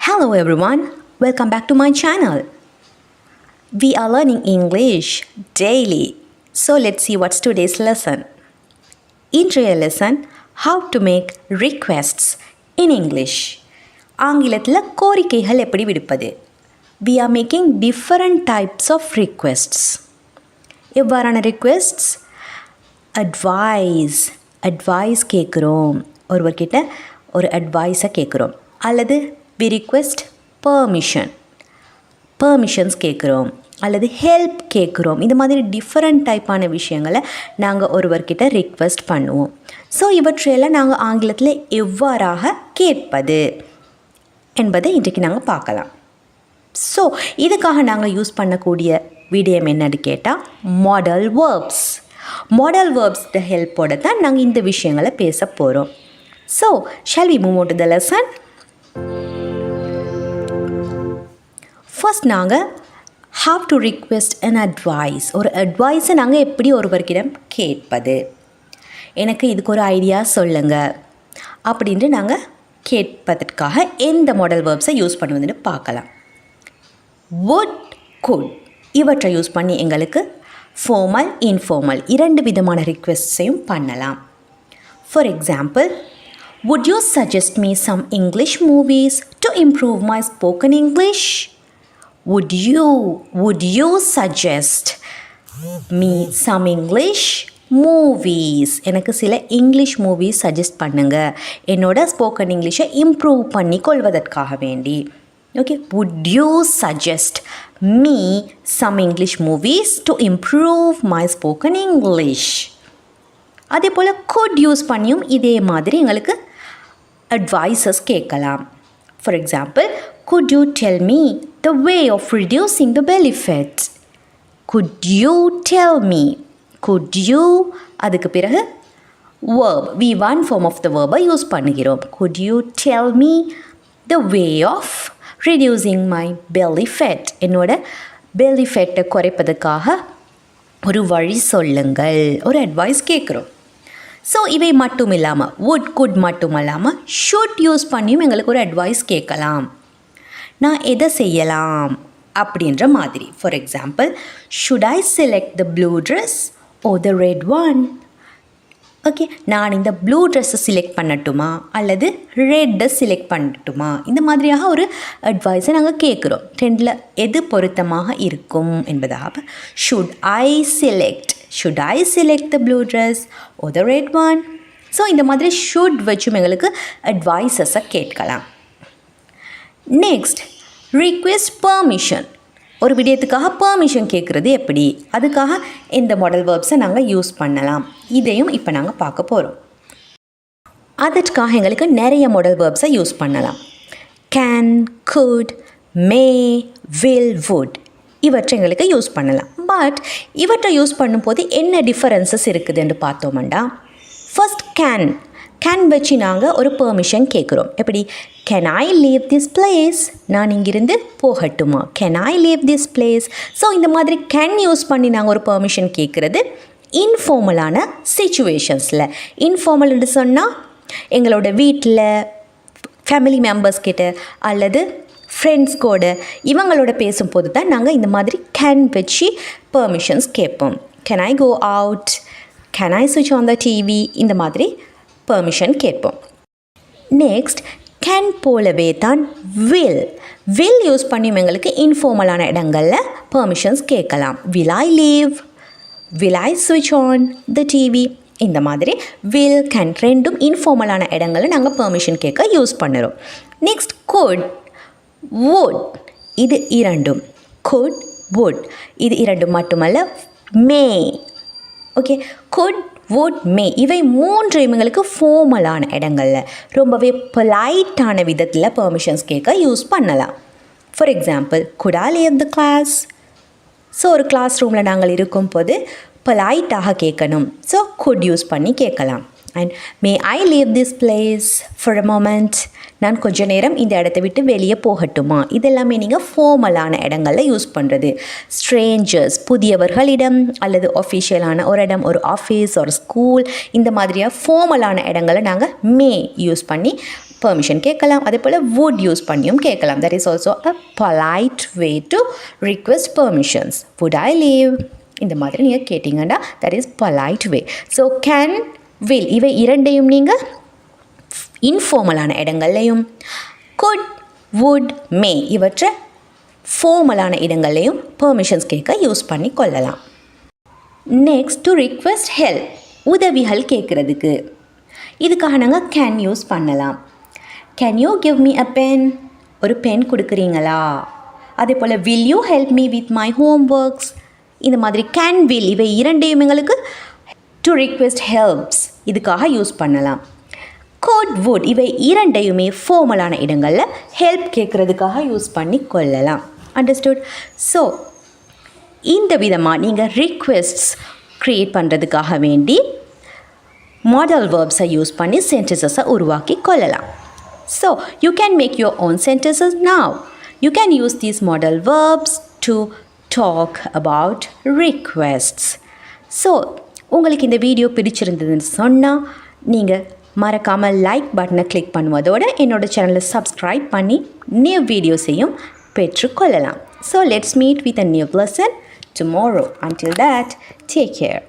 Hello everyone, welcome back to my channel. We are learning English daily. So let's see what's today's lesson. இன்றைய lesson, how to make requests in English. ஆங்கிலத்தில் கோரிக்கைகள் எப்படி விடுப்பது. We are making different types of requests. எவ்வாறான requests? advice கேட்குறோம். ஒருவர்கிட்ட ஒரு அட்வைஸை கேட்குறோம். அல்லது we request permissions கேட்குறோம். அல்லது ஹெல்ப் கேட்குறோம். இந்த மாதிரி டிஃப்ரெண்ட் டைப்பான விஷயங்களை நாங்கள் ஒருவர்கிட்ட ரிக்வெஸ்ட் பண்ணுவோம். ஸோ இவற்றையெல்லாம் நாங்கள் ஆங்கிலத்தில் எவ்வாறாக கேட்பது என்பதை இன்றைக்கு நாங்கள் பார்க்கலாம். ஸோ இதுக்காக நாங்கள் யூஸ் பண்ணக்கூடிய விடயம் என்னன்னு கேட்டால் மாடல் வேர்ப்ஸ். மாடல் வேர்ப்ஸ் ஹெல்ப்போடு தான் நாங்கள் இந்த விஷயங்களை பேச போகிறோம். So shall we move on to the lesson. First நாங்கள் have to request an advice. ஒரு அட்வைஸை நாங்கள் எப்படி ஒருவர்கிடம் கேட்பது, எனக்கு இதுக்கு ஒரு ஐடியா சொல்லுங்கள் அப்படின்ட்டு நாங்கள் கேட்பதற்காக எந்த மாடல் வேர்ப்ஸை யூஸ் பண்ணுவதுன்னு பார்க்கலாம். would, could இவற்றை யூஸ் பண்ணி எங்களுக்கு ஃபார்மல் இன்ஃபார்மல் இரண்டு விதமான ரிக்வெஸ்ட்ஸையும் பண்ணலாம். For example, would you suggest me some English movies to improve my spoken English? Would you suggest me some English movies? எனக்கு சில இங்கிலீஷ் மூவிஸ் சஜஸ்ட் பண்ணுங்க என்னோட ஸ்போக்கன் இங்கிலீஷை இம்ப்ரூவ் பண்ணி கொள்வதற்காக வேண்டி. Okay, would you suggest me some English movies to improve my spoken English? அதே போல் could use பண்ணியும் இதே மாதிரி எங்களுக்கு அட்வைசஸ் கேட்கலாம். For example, could you tell me the way of reducing the belly fat? Could you tell me? Could you அதுக்கு பிறகு verb, V1 form of the verb use பண்ணுகிறோம். Could you tell me the way of reducing my belly fat? என்னோட belly fat குறைப்பதற்காக ஒரு வழி சொல்லுங்கள், ஒரு advice கேட்குறோம். ஸோ இவை மட்டும் இல்லாமல் would, could மட்டும் இல்லாமல் should யூஸ் பண்ணியும் எங்களுக்கு ஒரு அட்வைஸ் கேட்கலாம். நான் எதை செய்யலாம் அப்படின்ற மாதிரி. For example, should I select the blue dress or the red one? Okay, நான் இந்த ப்ளூ ட்ரெஸ்ஸை செலக்ட் பண்ணட்டுமா அல்லது ரெட்டை செலக்ட் பண்ணட்டுமா? இந்த மாதிரியாக ஒரு அட்வைஸை நாங்கள் கேட்குறோம். ரெண்டில் எது பொருத்தமாக இருக்கும் என்பதாக. should I select the blue dress or the red one? So இந்த மாதிரி should வச்சும் எங்களுக்கு அட்வைஸஸை கேட்கலாம். Next, request permission. ஒரு விடயத்துக்காக பெர்மிஷன் கேட்குறது எப்படி, அதுக்காக இந்த மாடல் வேர்ப்ஸை நாங்கள் யூஸ் பண்ணலாம். இதையும் இப்போ நாங்கள் பார்க்க போகிறோம். அதற்காக எங்களுக்கு நிறைய மாடல் வேர்ப்ஸை யூஸ் பண்ணலாம். Can, could, may, will, would இவற்றை எங்களுக்கு யூஸ் பண்ணலாம். பட் இவற்றை யூஸ் பண்ணும்போது என்ன டிஃபரன்சஸ் இருக்குதுன்னு பார்த்தோம்னா, ஃபர்ஸ்ட் கேன் வச்சு நாங்கள் ஒரு பெர்மிஷன் கேட்குறோம். எப்படி? Can I leave this place? நான் இங்கிருந்து போகட்டுமா? Can I leave this place? So இந்த மாதிரி கேன் யூஸ் பண்ணி நாங்கள் ஒரு பெர்மிஷன் கேட்குறது இன்ஃபார்மலான சிச்சுவேஷன்ஸில். இன்ஃபார்மல்னு சொன்னால் எங்களோட வீட்டில் ஃபேமிலி மெம்பர்ஸ் கிட்ட அல்லது ஃப்ரெண்ட்ஸ் கூட இவங்களோட பேசும்போது தான் நாங்கள் இந்த மாதிரி கேன் வச்சு பெர்மிஷன்ஸ் கேட்போம். Can I go out? Can I ஸ்விட்ச் ஆன் த டிவி? இந்த மாதிரி பெர்மிஷன் கேட்போம். நெக்ஸ்ட், கேன் போலவே தான் வில் யூஸ் பண்ணியும் எங்களுக்கு இன்ஃபார்மலான இடங்களில் பெர்மிஷன்ஸ் கேட்கலாம். Will I leave? Will I ஸ்விட்ச் ஆன் த டிவி? இந்த மாதிரி வில், கேன் ரெண்டும் இன்ஃபார்மலான இடங்களில் நாங்கள் பெர்மிஷன் கேட்க யூஸ் பண்ணுறோம். நெக்ஸ்ட், could, would இது இரண்டும். could, would இது இரண்டும் மட்டுமல்ல, may. Okay, could, would, may இவை மூன்று எங்களுக்கு ஃபார்மலான இடங்களில் ரொம்பவே பொலைட்டான விதத்தில் பெர்மிஷன்ஸ் கேட்க யூஸ் பண்ணலாம். For example, could I leave the class? So ஒரு கிளாஸ் ரூமில் நாங்கள் இருக்கும்போது பொலைட்டாக கேட்கணும். ஸோ could யூஸ் பண்ணி கேட்கலாம். And May I leave this place for a moment? நான் கொஞ்ச நேரம் இந்த இடத்த விட்டு வெளியே போகட்டுமா? இதெல்லாமே நீங்கள் ஃபார்மலான இடங்களில் யூஸ் பண்ணுறது. ஸ்ட்ரேஞ்சர்ஸ், புதியவர்களிடம் அல்லது ஒஃபிஷியலான ஒரு இடம், ஒரு ஆஃபீஸ், ஒரு ஸ்கூல், இந்த மாதிரியாக ஃபார்மலான இடங்களை நாங்கள் மே யூஸ் பண்ணி பெர்மிஷன் கேட்கலாம். அதே போல் would யூஸ் பண்ணியும் கேட்கலாம். that is also a polite way to request permissions. would I leave? இந்த மாதிரி நீங்கள் கேட்டிங்கன்னா that is polite way. so can, will இவை இரண்டையும் நீங்கள் இன்ஃபார்மலான இடங்கள்லையும், could, would, may இவற்றை ஃபார்மலான இடங்கள்லையும் பெர்மிஷன்ஸ் கேட்க யூஸ் பண்ணி கொள்ளலாம். நெக்ஸ்ட் டு ரிக்வெஸ்ட் ஹெல்ப், உதவிகள் கேட்குறதுக்கு இதுக்காக நாங்கள் கேன் யூஸ் பண்ணலாம். Can you give me a pen, ஒரு பென் கொடுக்குறீங்களா? அதே போல் will you help me with my home works, இந்த மாதிரி கேன், வில் இவை இரண்டையும் எங்களுக்கு டு ரிக்வெஸ்ட் ஹெல்ப்ஸ் இதுக்காக யூஸ் பண்ணலாம். could, would இவை இரண்டையுமே ஃபார்மலான இடங்களில் ஹெல்ப் கேட்குறதுக்காக யூஸ் பண்ணி கொள்ளலாம். அண்டர்ஸ்டுட்? ஸோ இந்த விதமாக நீங்கள் ரிக்வெஸ்ட்ஸ் க்ரியேட் பண்ணுறதுக்காக வேண்டி மாடல் வேர்ப்ஸை யூஸ் பண்ணி சென்டென்சஸை உருவாக்கி கொள்ளலாம். So you can make your own sentences now. You can use these model verbs to talk about requests. So உங்களுக்கு இந்த வீடியோ பிடிச்சிருந்ததுன்னு சொன்னால் நீங்கள் மறக்காமல் லைக் பட்டனை கிளிக் பண்ணுவதோடு என்னோடய சேனலை சப்ஸ்கிரைப் பண்ணி நியூ வீடியோஸையும் பெற்றுக்கொள்ளலாம். So let's meet with a new lesson tomorrow. Until that, take care.